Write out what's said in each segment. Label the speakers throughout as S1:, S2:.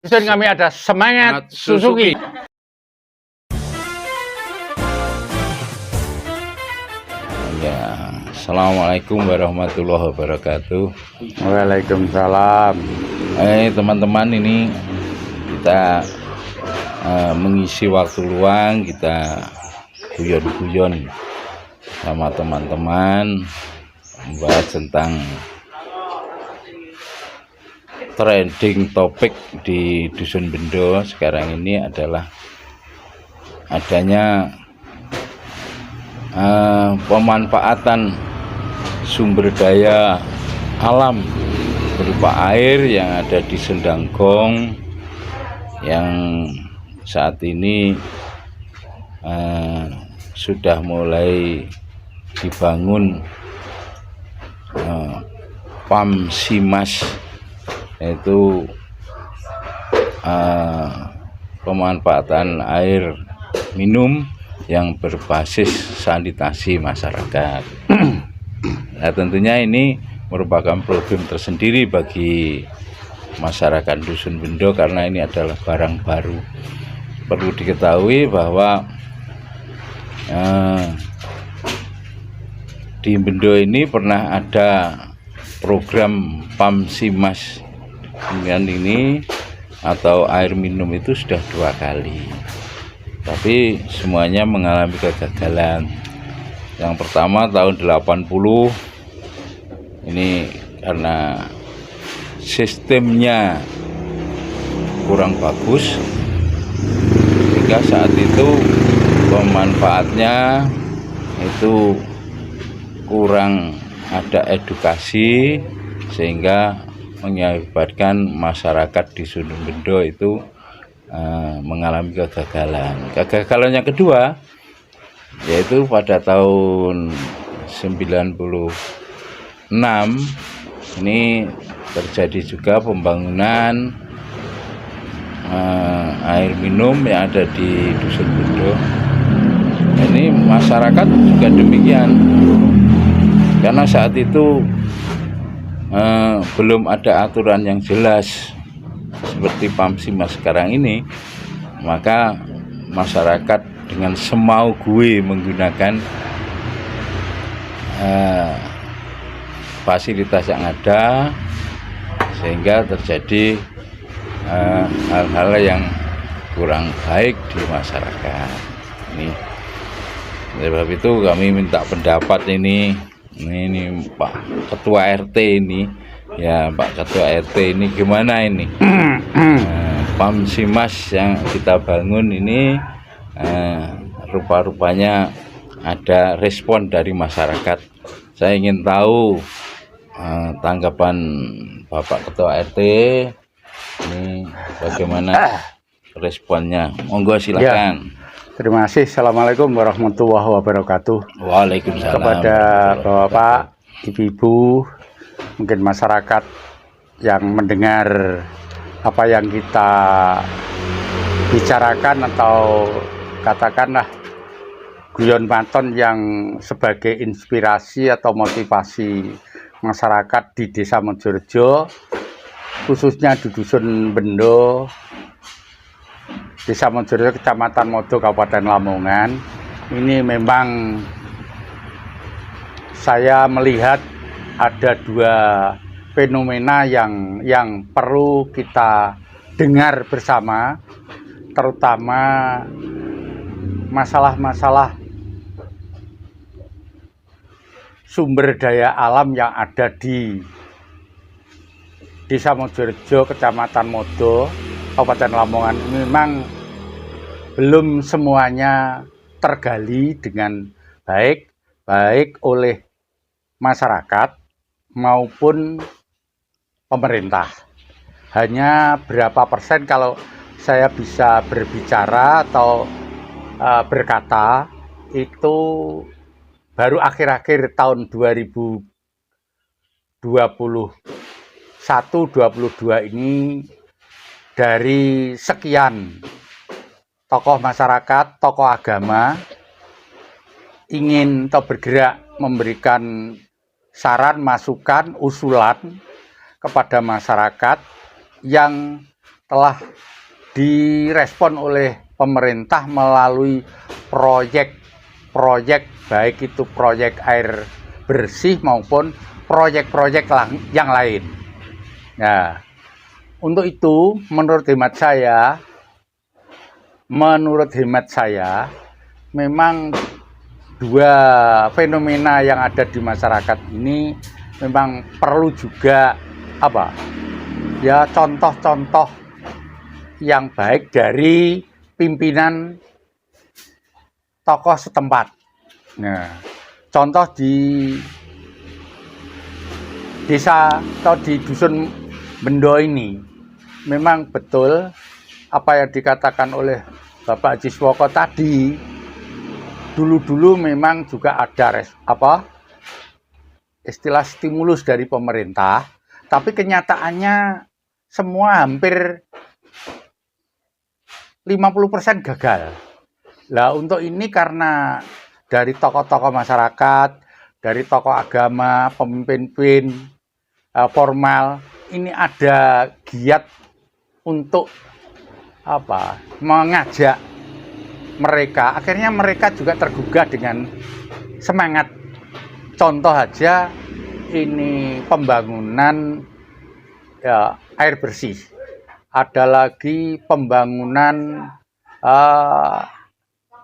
S1: Dan kami ada semangat Suzuki.
S2: Ya, assalamualaikum warahmatullahi wabarakatuh.
S1: Waalaikumsalam.
S2: Teman-teman, ini kita mengisi waktu luang, kita guyon-guyon sama teman-teman membahas tentang trending topik di Dusun Bendo sekarang ini adalah adanya pemanfaatan sumber daya alam berupa air yang ada di Sendanggong yang saat ini sudah mulai dibangun PAM Simas, yaitu pemanfaatan air minum yang berbasis sanitasi masyarakat. Nah, tentunya ini merupakan problem tersendiri bagi masyarakat Dusun Bendo karena ini adalah barang baru. Perlu diketahui bahwa di Bendo ini pernah ada program PAM Simas ini atau air minum itu sudah 2 kali, tapi semuanya mengalami kegagalan. Yang pertama tahun 80 ini karena sistemnya kurang bagus, sehingga saat itu pemanfaatnya itu kurang ada edukasi, sehingga mengakibatkan masyarakat di Dusun Bendo itu mengalami kegagalan. Kegagalan yang kedua yaitu pada tahun 96 ini terjadi juga pembangunan air minum yang ada di Dusun Bendo. Ini masyarakat juga demikian, karena saat itu belum ada aturan yang jelas seperti PAM Simas sekarang ini, maka masyarakat dengan semau gue menggunakan fasilitas yang ada, sehingga terjadi hal-hal yang kurang baik di masyarakat. Ini sebab itu kami minta pendapat ini Pak Ketua RT ini, ya Pak Ketua RT ini gimana ini PAM Simas yang kita bangun ini, rupa-rupanya ada respon dari masyarakat. Saya ingin tahu tanggapan Bapak Ketua RT ini bagaimana responnya. Monggo silakan.
S1: Terima kasih. Assalamualaikum warahmatullahi wabarakatuh.
S2: Waalaikumsalam.
S1: Kepada Bapak, Ibu-ibu, mungkin masyarakat yang mendengar apa yang kita bicarakan atau katakanlah guyon panton yang sebagai inspirasi atau motivasi masyarakat di Desa Mojorejo, khususnya di Dusun Bendo, Desa Mojorejo, Kecamatan Modo, Kabupaten Lamongan. Ini memang saya melihat ada 2 fenomena yang perlu kita dengar bersama, terutama masalah-masalah sumber daya alam yang ada di Desa Mojorejo, Kecamatan Modo, Kabupaten Lamongan. Memang belum semuanya tergali dengan baik oleh masyarakat maupun pemerintah. Hanya berapa persen, kalau saya bisa berbicara atau berkata, itu baru akhir-akhir tahun 2021-22 ini, dari sekian tokoh masyarakat, tokoh agama ingin atau bergerak memberikan saran, masukan, usulan kepada masyarakat yang telah direspon oleh pemerintah melalui proyek-proyek, baik itu proyek air bersih maupun proyek-proyek yang lain. Nah, untuk itu menurut hemat saya memang dua fenomena yang ada di masyarakat ini memang perlu juga contoh-contoh yang baik dari pimpinan tokoh setempat. Nah, contoh di desa atau di dusun Bendo ini memang betul apa yang dikatakan oleh Bapak Haji Swoko tadi. Dulu-dulu memang juga ada istilah stimulus dari pemerintah, tapi kenyataannya semua hampir 50% gagal. Lah untuk ini karena dari tokoh-tokoh masyarakat, dari tokoh agama, pemimpin formal, ini ada giat untuk mengajak mereka. Akhirnya mereka juga tergugah dengan semangat. Contoh aja ini pembangunan air bersih. Ada lagi pembangunan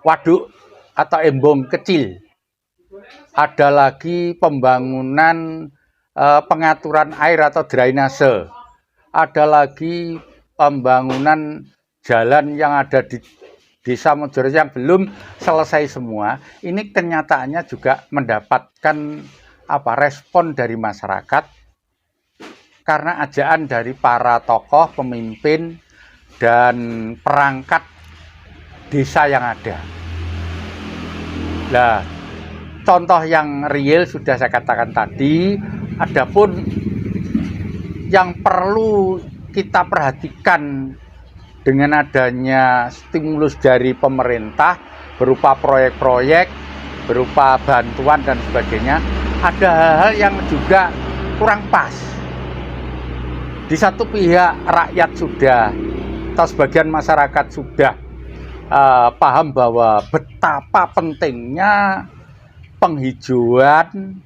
S1: waduk atau embung kecil. Ada lagi pembangunan pengaturan air atau drainase. Ada lagi pembangunan jalan yang ada di Desa Mojoro yang belum selesai semua. Ini kenyataannya juga mendapatkan respon dari masyarakat karena ajaan dari para tokoh, pemimpin, dan perangkat desa yang ada. Nah, contoh yang real sudah saya katakan tadi. Adapun yang perlu kita perhatikan dengan adanya stimulus dari pemerintah berupa proyek-proyek, berupa bantuan dan sebagainya, ada hal-hal yang juga kurang pas. Di satu pihak rakyat sudah atau sebagian masyarakat sudah paham bahwa betapa pentingnya penghijauan,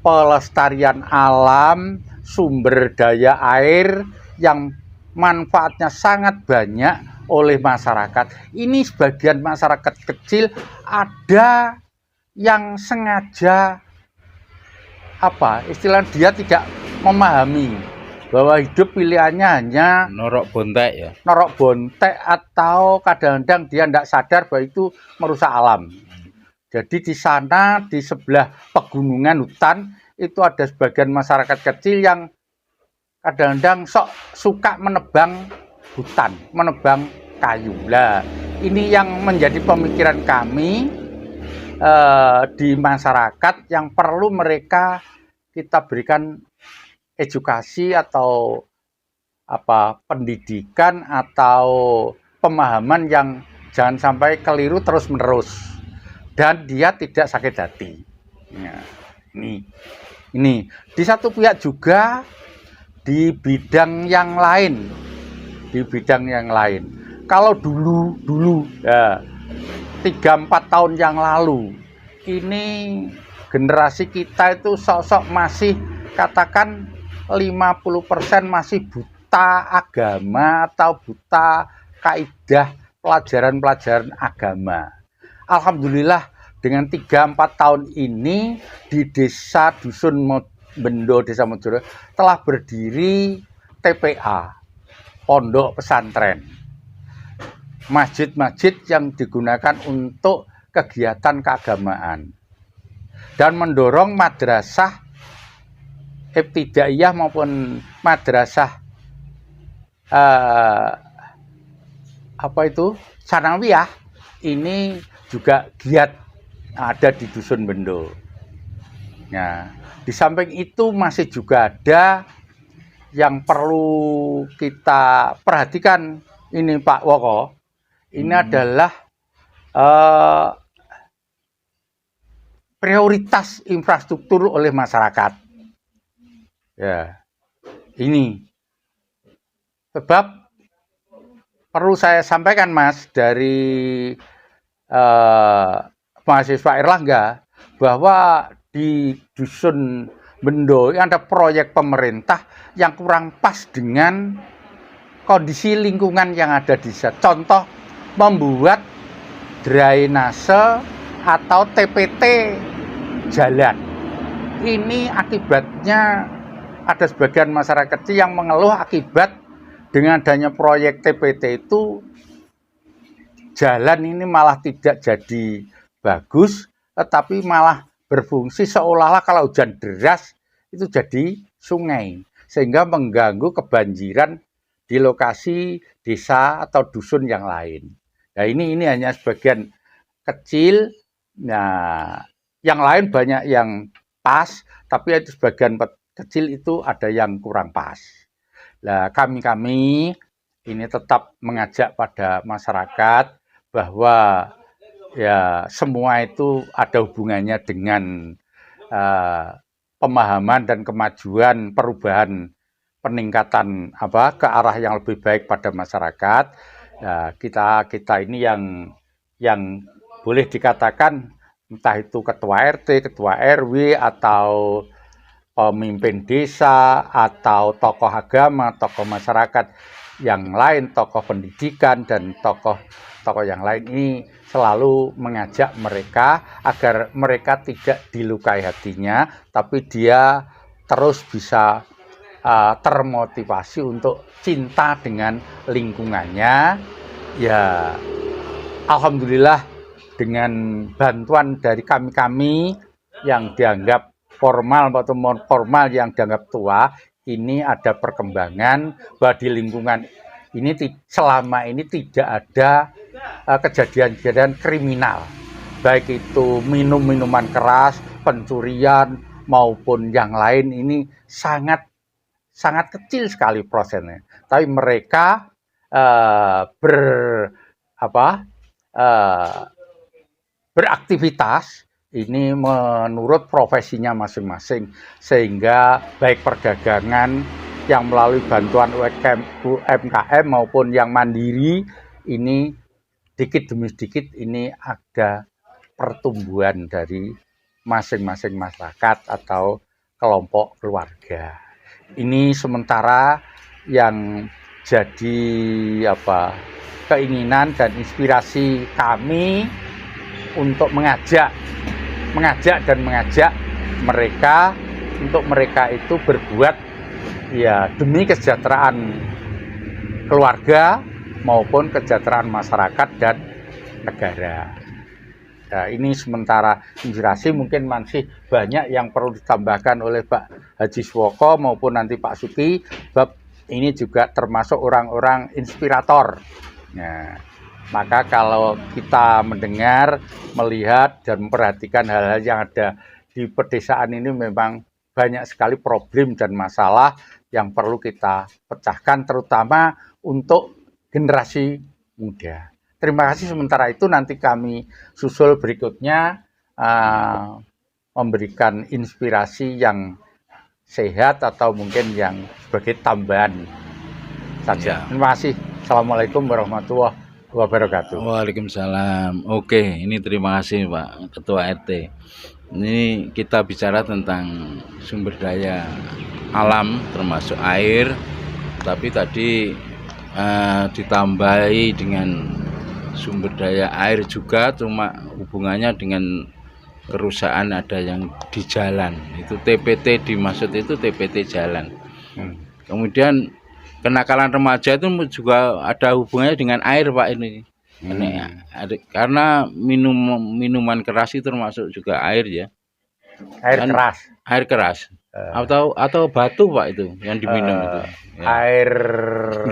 S1: pelestarian alam, sumber daya air yang manfaatnya sangat banyak oleh masyarakat. Ini sebagian masyarakat kecil ada yang sengaja istilah dia tidak memahami bahwa hidup pilihannya hanya
S2: Norok bontek
S1: atau kadang-kadang dia tidak sadar bahwa itu merusak alam. Jadi di sana di sebelah pegunungan hutan itu ada sebagian masyarakat kecil yang kadang-kadang suka menebang hutan, menebang kayu. Lah, ini yang menjadi pemikiran kami di masyarakat yang perlu kita berikan edukasi atau pendidikan atau pemahaman yang jangan sampai keliru terus-menerus dan dia tidak sakit hati. Ya, ini di satu pihak juga di bidang yang lain, kalau dulu ya 3-4 tahun yang lalu ini generasi kita itu sok-sok masih katakan 50% masih buta agama atau buta kaidah pelajaran-pelajaran agama. Alhamdulillah dengan 3-4 tahun ini di desa Dusun Bendo, Desa Mojoro telah berdiri TPA, pondok pesantren, masjid-masjid yang digunakan untuk kegiatan keagamaan dan mendorong madrasah ibtidaiyah maupun madrasah sanawiyah ini juga giat ada di Dusun Bendo. Nah, di samping itu masih juga ada yang perlu kita perhatikan ini Pak Woko. Ini adalah prioritas infrastruktur oleh masyarakat. Ya, ini sebab perlu saya sampaikan Mas dari mahasiswa Erlangga bahwa di dusun Bendo ini ada proyek pemerintah yang kurang pas dengan kondisi lingkungan yang ada di sana. Contoh, membuat drainase atau TPT jalan. Ini akibatnya ada sebagian masyarakat kecil yang mengeluh akibat dengan adanya proyek TPT itu jalan ini malah tidak jadi bagus, tetapi malah berfungsi seolah-olah kalau hujan deras itu jadi sungai, sehingga mengganggu kebanjiran di lokasi desa atau dusun yang lain. Nah ini hanya sebagian kecil, nah yang lain banyak yang pas, tapi itu sebagian kecil itu ada yang kurang pas. Nah kami ini tetap mengajak pada masyarakat bahwa ya semua itu ada hubungannya dengan pemahaman dan kemajuan perubahan peningkatan ke arah yang lebih baik pada masyarakat. Ya, kita ini yang boleh dikatakan entah itu ketua RT, ketua RW atau pemimpin desa atau tokoh agama, tokoh masyarakat yang lain, tokoh pendidikan dan tokoh yang lain ini selalu mengajak mereka agar mereka tidak dilukai hatinya, tapi dia terus bisa termotivasi untuk cinta dengan lingkungannya. Ya, alhamdulillah dengan bantuan dari kami yang dianggap formal atau non formal yang dianggap tua, ini ada perkembangan bahwa di lingkungan ini selama ini tidak ada kejadian-kejadian kriminal, baik itu minuman keras, pencurian maupun yang lain. Ini sangat kecil sekali prosennya. Tapi mereka beraktivitas ini menurut profesinya masing-masing, sehingga baik perdagangan yang melalui bantuan UMKM maupun yang mandiri ini sedikit demi sedikit ini ada pertumbuhan dari masing-masing masyarakat atau kelompok keluarga. Ini sementara yang jadi keinginan dan inspirasi kami untuk mengajak mereka untuk mereka itu berbuat ya demi kesejahteraan keluarga maupun kesejahteraan masyarakat dan negara. Nah, ini sementara inspirasi, mungkin masih banyak yang perlu ditambahkan oleh Pak Haji Swoko maupun nanti Pak Suki. Sebab ini juga termasuk orang-orang inspirator. Nah, maka kalau kita mendengar, melihat dan memperhatikan hal-hal yang ada di pedesaan ini, memang banyak sekali problem dan masalah yang perlu kita pecahkan, terutama untuk generasi muda. Terima kasih. Sementara itu nanti kami susul berikutnya memberikan inspirasi yang sehat atau mungkin yang sebagai tambahan saja. Terima kasih. Assalamualaikum warahmatullahi wabarakatuh.
S2: Waalaikumsalam. Oke, ini terima kasih Pak Ketua RT. Ini kita bicara tentang sumber daya alam termasuk air, tapi tadi ditambahi dengan sumber daya air juga, cuma hubungannya dengan kerusakan ada yang di jalan. Itu TPT dimaksud itu TPT jalan. Kemudian kenakalan remaja itu juga ada hubungannya dengan air Pak ini. Karena minuman keras itu termasuk juga air ya. Air keras. Atau batu Pak itu yang diminum itu.
S1: Ya. Air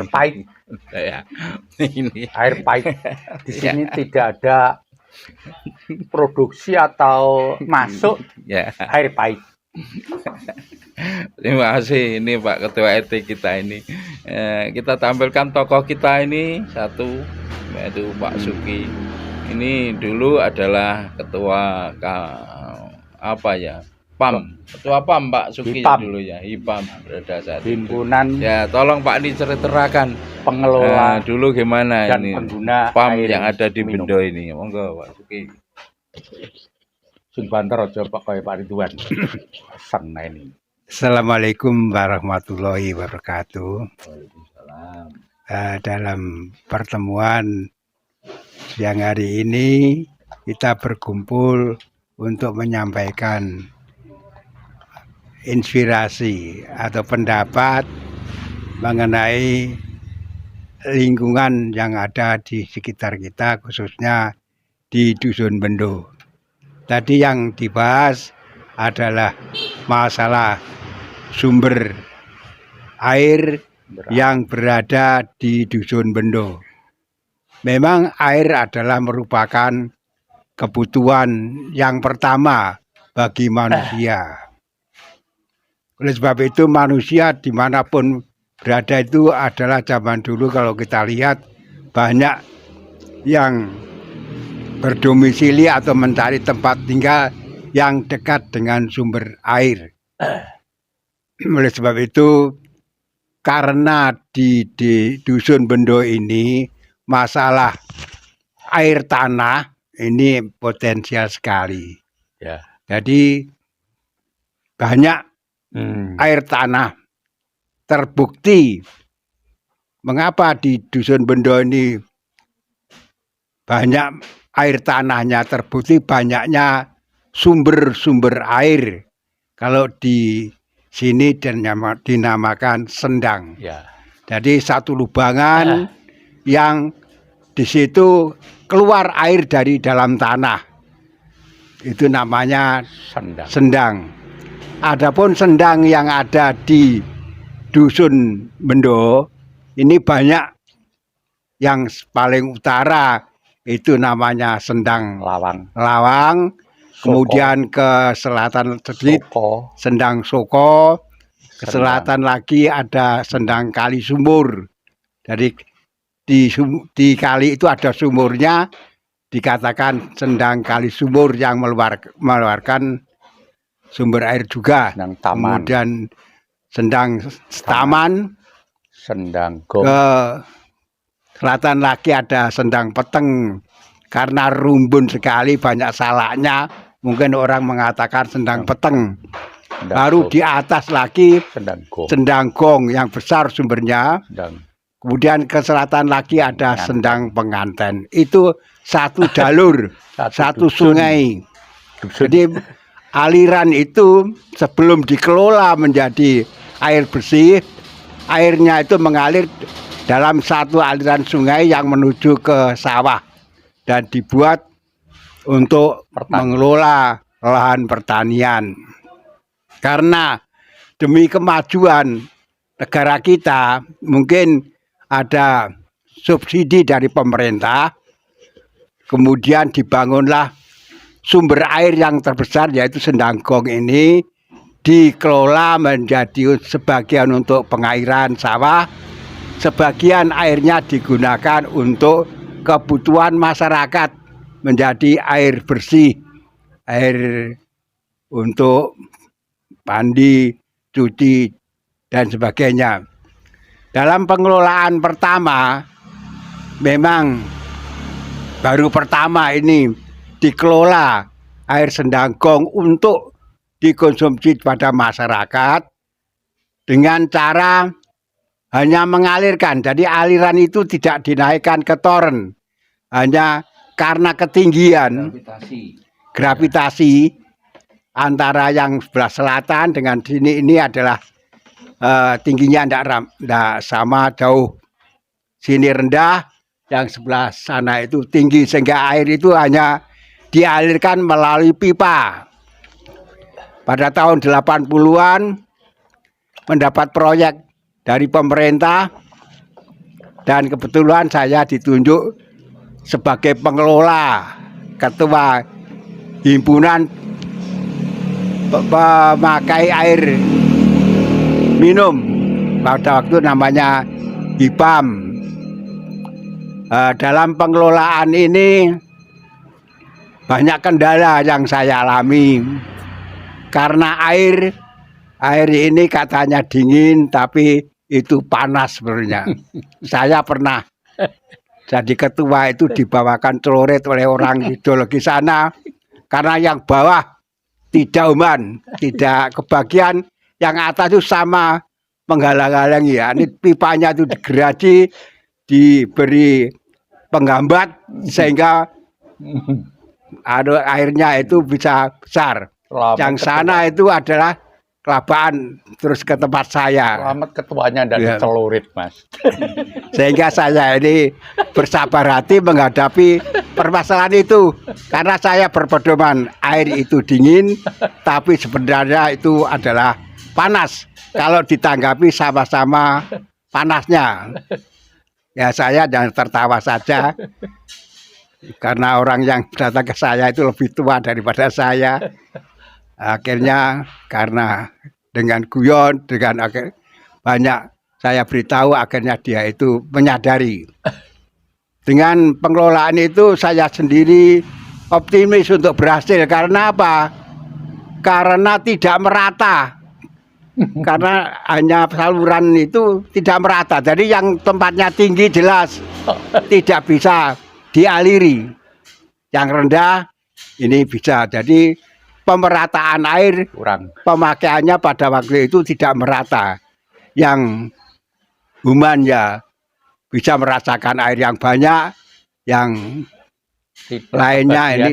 S1: pahit.
S2: Ya. Ini
S1: air pahit. Di sini tidak ada produksi atau masuk air pahit.
S2: Terima kasih ini Pak Ketua RT kita ini. Kita tampilkan tokoh kita ini satu, yaitu Pak Suki. Ini dulu adalah ketua PAM, Ketua PAM Pak Suki
S1: HIPAM.
S2: dulu ya, HIPAM berada saat itu.
S1: Himpunan
S2: Ya, tolong Pak diceritakan
S1: Pengelola
S2: dulu gimana
S1: dan
S2: ini
S1: Pengguna
S2: PAM
S1: Air
S2: yang ada di
S1: Minum.
S2: Bendo ini. Monggo Pak Suki.
S1: Sing banter aja Pak kaya Pak Ridwan. Seneng ini.
S3: Assalamualaikum warahmatullahi wabarakatuh.
S2: Waalaikumsalam.
S3: Dalam pertemuan siang hari ini kita berkumpul untuk menyampaikan inspirasi atau pendapat mengenai lingkungan yang ada di sekitar kita, khususnya di Dusun Bendo. Tadi yang dibahas adalah masalah sumber air yang berada di Dusun Bendo. Memang air adalah merupakan kebutuhan yang pertama bagi manusia. Oleh sebab itu manusia dimanapun berada itu adalah zaman dulu kalau kita lihat banyak yang berdomisili atau mencari tempat tinggal yang dekat dengan sumber air. Oleh sebab itu karena di Dusun Bendo ini masalah air tanah ini potensial sekali.
S1: Ya.
S3: Jadi banyak air tanah terbukti. Mengapa di Dusun Bendo ini banyak air tanahnya terbukti banyaknya sumber-sumber air. Kalau di sini dinamakan sendang.
S1: Ya.
S3: Jadi satu lubangan yang di situ keluar air dari dalam tanah. Itu namanya
S1: Sendang.
S3: sendang. Adapun sendang yang ada di Dusun Bendo ini banyak, yang paling utara itu namanya sendang
S1: Lawang.
S3: Lawang, kemudian ke selatan sedikit
S1: Soko.
S3: sendang Soko, ke selatan lagi ada sendang Kali Sumur. Jadi di kali itu ada sumurnya, dikatakan sendang Kali Sumur yang mengeluarkan sumber air juga.
S1: Sendang Taman.
S3: Kemudian sendang Taman,
S1: Sendang Gong.
S3: ke selatan lagi ada sendang Peteng. Karena rumbun sekali banyak salaknya, mungkin orang mengatakan sendang Peteng.
S1: Sendang
S3: Baru
S1: Gong.
S3: di atas lagi
S1: Sendang Gong.
S3: sendang Gong yang besar sumbernya.
S1: Sendang
S3: Kemudian ke selatan lagi ada sendang Penganten. Itu satu jalur, satu
S1: dusun.
S3: sungai.
S1: Dusun.
S3: Jadi aliran itu sebelum dikelola menjadi air bersih, airnya itu mengalir dalam satu aliran sungai yang menuju ke sawah dan dibuat untuk mengelola lahan pertanian. Karena demi kemajuan negara kita, mungkin ada subsidi dari pemerintah, kemudian dibangunlah sumber air yang terbesar yaitu Sendang Gong ini, dikelola menjadi sebagian untuk pengairan sawah, sebagian airnya digunakan untuk kebutuhan masyarakat menjadi air bersih, air untuk mandi, cuci, dan sebagainya. Dalam pengelolaan pertama, memang baru pertama ini dikelola air Sendang Gong untuk dikonsumsi pada masyarakat dengan cara hanya mengalirkan. Jadi aliran itu tidak dinaikkan ke toren, hanya karena ketinggian gravitasi antara yang sebelah selatan dengan sini ini adalah tingginya tidak sama jauh. Sini rendah, yang sebelah sana itu tinggi, sehingga air itu hanya dialirkan melalui pipa. Pada tahun 80-an mendapat proyek dari pemerintah dan kebetulan saya ditunjuk sebagai pengelola, ketua himpunan pemakai air minum, pada waktu namanya HIPAM. Dalam pengelolaan ini banyak kendala yang saya alami karena air ini katanya dingin tapi itu panas sebenarnya. Saya pernah jadi ketua itu dibawakan celurit oleh orang ideologi sana karena yang bawah tidak uman, tidak kebagian, yang atas itu sama menghalang-halangi ya. Ini pipanya itu digeraji, diberi penghambat sehingga airnya itu bisa besar. Yang sana itu adalah kelabaan terus ke tempat saya.
S1: Selamat ketuanya dan
S3: Ya.
S1: celurit, Mas.
S3: Sehingga saya ini bersabar hati menghadapi permasalahan itu. Karena saya berpedoman air itu dingin, tapi sebenarnya itu adalah panas. Kalau ditanggapi sama-sama panasnya. Ya saya jangan tertawa saja. Karena orang yang datang ke saya itu lebih tua daripada saya. Akhirnya karena dengan guyon, dengan banyak saya beritahu, akhirnya dia itu menyadari. Dengan pengelolaan itu saya sendiri optimis untuk berhasil. Karena apa? Karena tidak merata. Karena hanya saluran itu tidak merata. Jadi yang tempatnya tinggi jelas tidak bisa dialiri. Yang rendah ini bisa. Jadi pemerataan air
S1: Kurang.
S3: pemakaiannya pada waktu itu tidak merata. Yang human ya bisa merasakan air yang banyak, yang
S1: Tidak
S3: lainnya
S1: kebagian.
S3: ini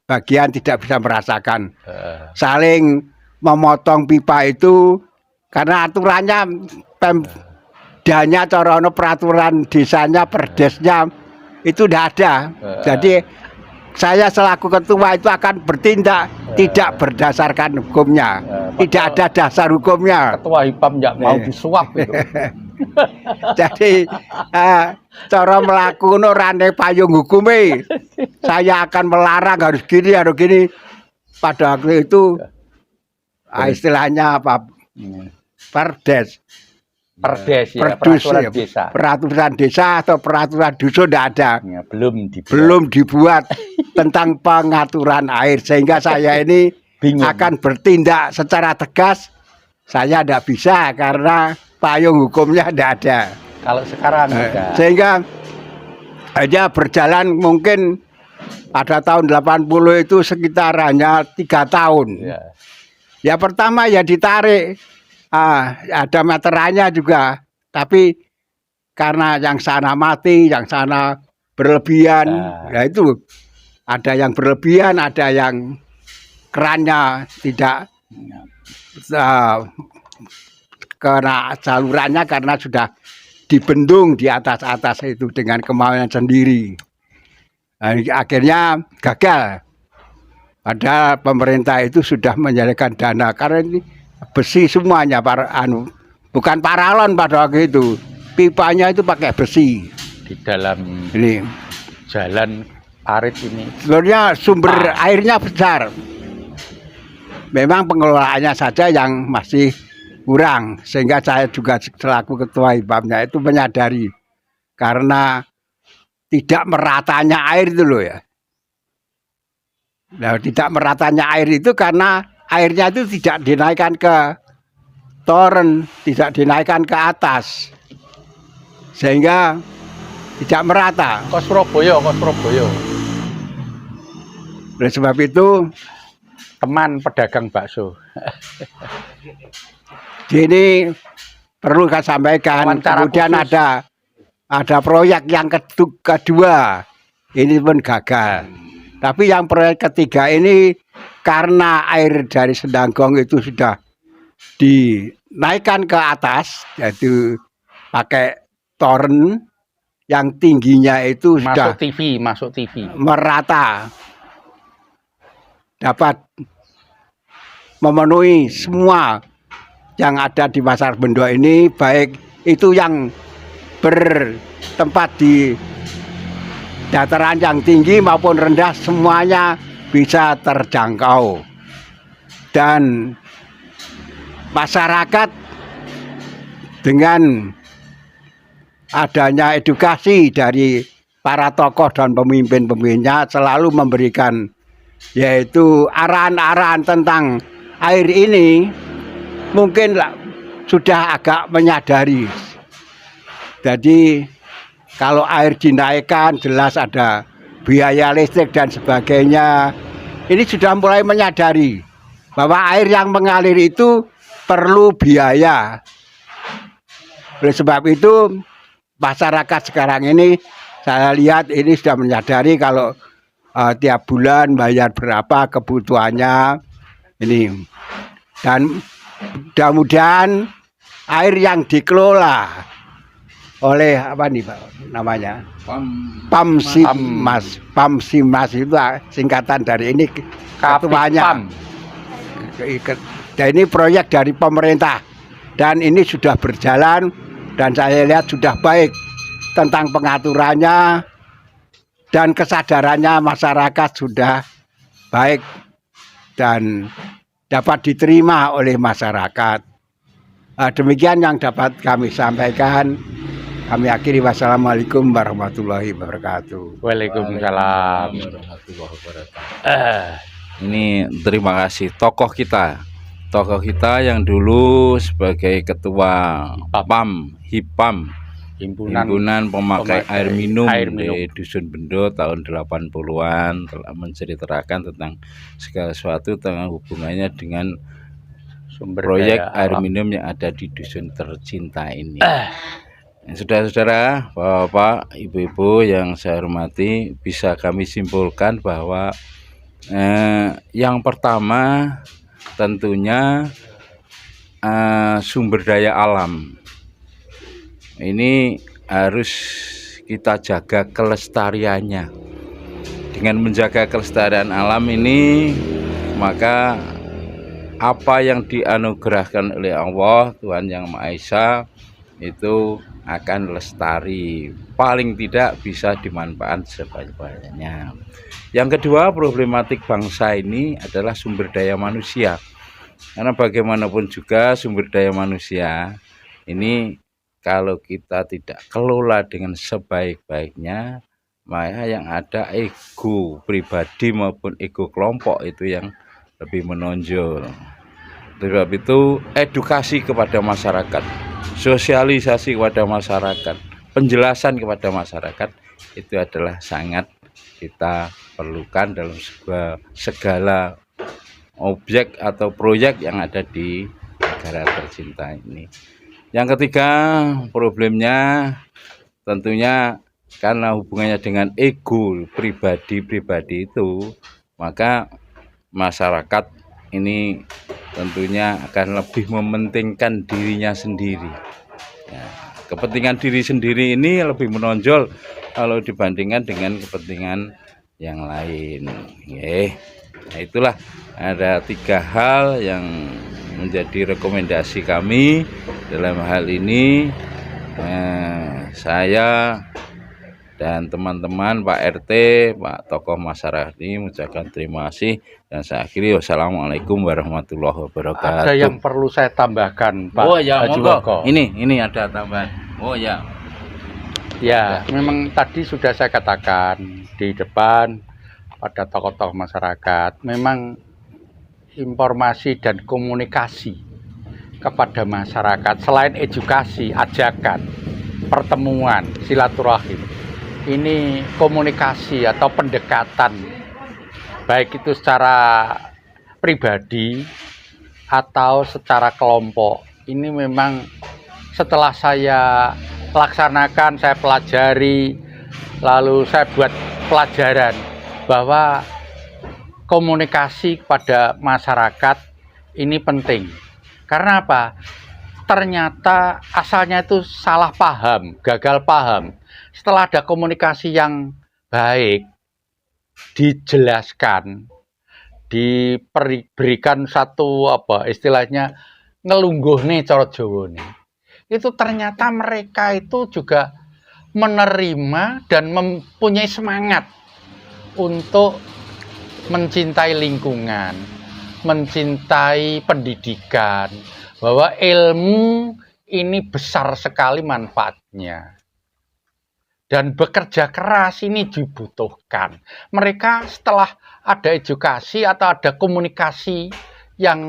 S3: bagian tidak bisa merasakan.
S1: Eh,
S3: Saling memotong pipa itu karena aturannya Pemdanya corono peraturan desanya perdesnya itu tidak ada. Jadi saya selaku ketua itu akan bertindak tidak berdasarkan hukumnya. Tidak ada dasar hukumnya.
S1: Ketua HIPAM nggak mau disuap itu.
S3: Jadi cara melakukan rane payung hukumnya. Saya akan melarang harus gini, harus gini. Pada waktu itu istilahnya apa? Perdes.
S1: Perdes ya,
S3: Perdus
S1: peraturan
S3: ya,
S1: desa.
S3: peraturan desa atau peraturan dusun tidak ada.
S1: Ya, belum dibuat.
S3: Belum dibuat tentang pengaturan air sehingga saya ini
S1: Bingung.
S3: akan bertindak secara tegas. Saya tidak bisa karena payung hukumnya tidak ada.
S1: Kalau sekarang ada.
S3: Sehingga hanya berjalan mungkin pada tahun 80 itu sekitar hanya 3 tahun.
S1: Ya.
S3: Ya pertama ya ditarik. Ada meterannya juga. Tapi karena yang sana mati, yang sana berlebihan. Ya itu ada yang berlebihan, ada yang kerannya tidak kena salurannya karena sudah dibendung di atas itu dengan kemauan sendiri. Nah, akhirnya gagal. Padahal pemerintah itu sudah menyediakan dana karena ini besi semuanya bukan paralon pada waktu itu. Pipanya itu pakai besi.
S1: Di dalam
S3: Ini
S1: jalan parit ini.
S3: sebenarnya sumber airnya besar. Memang pengelolaannya saja yang masih kurang sehingga saya juga selaku ketua HIPAM-nya itu menyadari karena tidak meratanya air itu loh ya. Nah, tidak meratanya air itu karena airnya itu tidak dinaikkan ke toren, tidak dinaikkan ke atas. Sehingga tidak merata.
S1: Kos Surabaya.
S3: Oleh sebab itu,
S1: Teman pedagang bakso.
S3: ini perlu saya sampaikan.
S1: Wawancara
S3: Kemudian
S1: khusus.
S3: ada proyek yang kedua. Ini pun gagal. Tapi yang proyek ketiga ini karena air dari Sendanggong itu sudah dinaikkan ke atas, yaitu pakai toren yang tingginya itu sudah
S1: Masuk TV.
S3: merata, dapat memenuhi semua yang ada di Pasar Bendo ini, baik itu yang bertempat di dataran yang tinggi maupun rendah, semuanya bisa terjangkau. Dan masyarakat dengan adanya edukasi dari para tokoh dan pemimpin-pemimpinnya selalu memberikan yaitu arahan-arahan tentang air ini mungkin sudah agak menyadari. Jadi kalau air dinaikkan jelas ada biaya listrik dan sebagainya. Ini sudah mulai menyadari bahwa air yang mengalir itu perlu biaya. Oleh sebab itu masyarakat sekarang ini saya lihat ini sudah menyadari kalau tiap bulan bayar berapa kebutuhannya ini. Dan mudah-mudahan air yang dikelola oleh apa nih Pak namanya? Pamsimas. Pamsimas itu singkatan dari ini ketuanya. Dan ini proyek dari pemerintah dan ini sudah berjalan dan saya lihat sudah baik tentang pengaturannya dan kesadarannya masyarakat sudah baik dan dapat diterima oleh masyarakat. Demikian yang dapat kami sampaikan. Kami akhiri, wassalamualaikum warahmatullahi wabarakatuh.
S1: Waalaikumsalam.
S2: Ini terima kasih tokoh kita yang dulu sebagai ketua HIPAM, Himpunan Pemakai Air Minum di Dusun Bendo tahun 80-an, telah menceritakan tentang segala sesuatu tentang hubungannya dengan
S1: Sumber
S2: proyek
S1: daya
S2: air
S1: alam.
S2: minum yang ada di dusun tercinta ini. Saudara-saudara, Bapak, Ibu-ibu yang saya hormati, bisa kami simpulkan bahwa yang pertama tentunya sumber daya alam ini harus kita jaga kelestariannya. Dengan menjaga kelestarian alam ini, maka apa yang dianugerahkan oleh Allah Tuhan Yang Maha Esa itu akan lestari, paling tidak bisa dimanfaatkan sebanyak-banyaknya. Yang kedua, problematik bangsa ini adalah sumber daya manusia, karena bagaimanapun juga sumber daya manusia ini kalau kita tidak kelola dengan sebaik-baiknya, maka yang ada ego pribadi maupun ego kelompok itu yang lebih menonjol. Sebab itu edukasi kepada masyarakat, sosialisasi kepada masyarakat, penjelasan kepada masyarakat itu adalah sangat kita perlukan dalam segala objek atau proyek yang ada di negara tercinta ini. Yang ketiga, problemnya tentunya karena hubungannya dengan ego pribadi itu, maka masyarakat ini tentunya akan lebih mementingkan dirinya sendiri. Ya, kepentingan diri sendiri ini lebih menonjol kalau dibandingkan dengan kepentingan yang lain. Nah, itulah ada 3 hal yang menjadi rekomendasi kami dalam hal ini. Saya dan teman-teman Pak RT, Pak tokoh masyarakat ini mengucapkan terima kasih dan saya akhiri. Wassalamualaikum warahmatullahi wabarakatuh.
S1: Ada yang perlu saya tambahkan, Pak Haji Woko.
S2: Ini ada tambahan.
S1: Ya, memang tadi sudah saya katakan di depan pada tokoh-tokoh masyarakat, memang informasi dan komunikasi kepada masyarakat selain edukasi, ajakan, pertemuan, silaturahim, ini komunikasi atau pendekatan baik itu secara pribadi atau secara kelompok, ini memang setelah saya laksanakan, saya pelajari, lalu saya buat pelajaran bahwa komunikasi kepada masyarakat ini penting. Karena apa? Ternyata asalnya itu salah paham, gagal paham. Setelah ada komunikasi yang baik, dijelaskan, diberikan satu istilahnya ngelungguh nih cara Jawa nih. Itu ternyata mereka itu juga menerima dan mempunyai semangat untuk mencintai lingkungan, mencintai pendidikan, bahwa ilmu ini besar sekali manfaatnya. Dan bekerja keras ini dibutuhkan. Mereka setelah ada edukasi atau ada komunikasi yang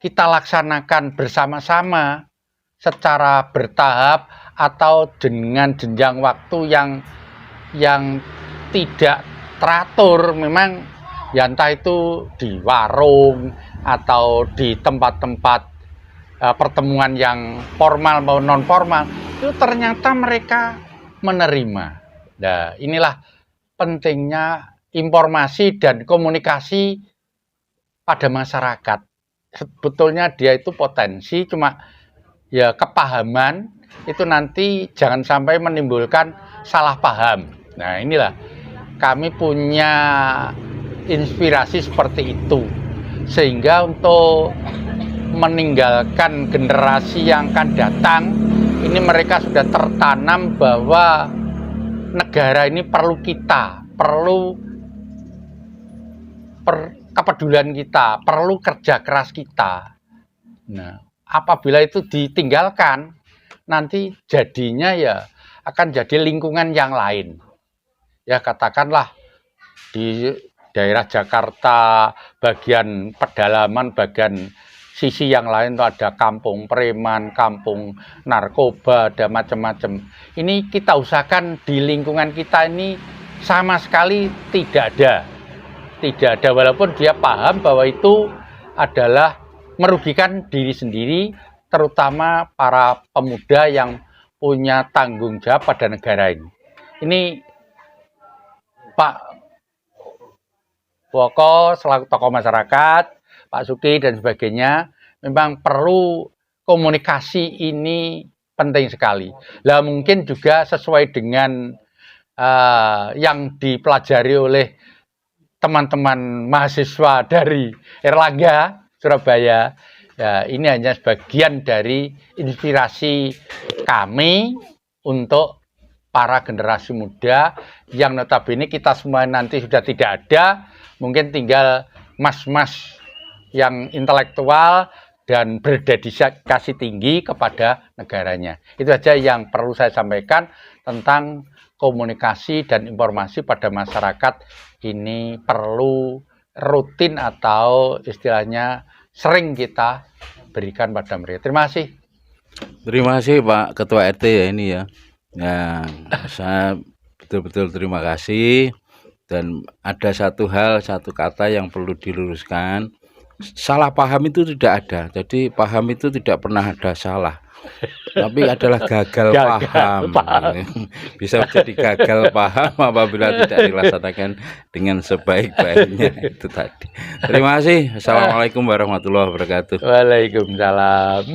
S1: kita laksanakan bersama-sama secara bertahap atau dengan jenjang waktu yang tidak teratur, memang ya entah itu di warung atau di tempat-tempat pertemuan yang formal maupun non formal, itu ternyata mereka menerima. Nah, inilah pentingnya informasi dan komunikasi pada masyarakat. Sebetulnya dia itu potensi, cuma ya kepahaman itu nanti jangan sampai menimbulkan salah paham. Nah, inilah kami punya inspirasi seperti itu, sehingga untuk meninggalkan generasi yang akan datang ini mereka sudah tertanam bahwa negara ini perlu kita, perlu kepedulian kita, perlu kerja keras kita. Nah, apabila itu ditinggalkan, nanti jadinya ya akan jadi lingkungan yang lain. Ya katakanlah di daerah Jakarta, bagian pedalaman, bagian sisi yang lain itu ada kampung preman, kampung narkoba, ada macam-macam. Ini kita usahakan di lingkungan kita ini sama sekali tidak ada. Tidak ada, walaupun dia paham bahwa itu adalah merugikan diri sendiri, terutama para pemuda yang punya tanggung jawab pada negara ini. Ini Pak Woko selaku tokoh masyarakat, Pak Suki dan sebagainya, memang perlu komunikasi ini penting sekali. Lah mungkin juga sesuai dengan yang dipelajari oleh teman-teman mahasiswa dari Erlangga, Surabaya. Ya, ini hanya sebagian dari inspirasi kami untuk para generasi muda yang notabene kita semua nanti sudah tidak ada, mungkin tinggal mas-mas yang intelektual dan berdedikasi tinggi kepada negaranya. Itu saja yang perlu saya sampaikan tentang komunikasi dan informasi pada masyarakat ini perlu rutin atau istilahnya sering kita berikan pada mereka. Terima kasih.
S2: Terima kasih Pak Ketua RT ya ini ya. Ya, saya betul-betul terima kasih. Dan ada satu hal, satu kata yang perlu diluruskan. Salah paham itu tidak ada. Jadi paham itu tidak pernah ada salah. Tapi adalah gagal paham. Bisa jadi gagal paham apabila tidak dilaksanakan dengan sebaik-baiknya. Itu tadi. Terima kasih. Assalamualaikum warahmatullahi wabarakatuh.
S1: Waalaikumsalam.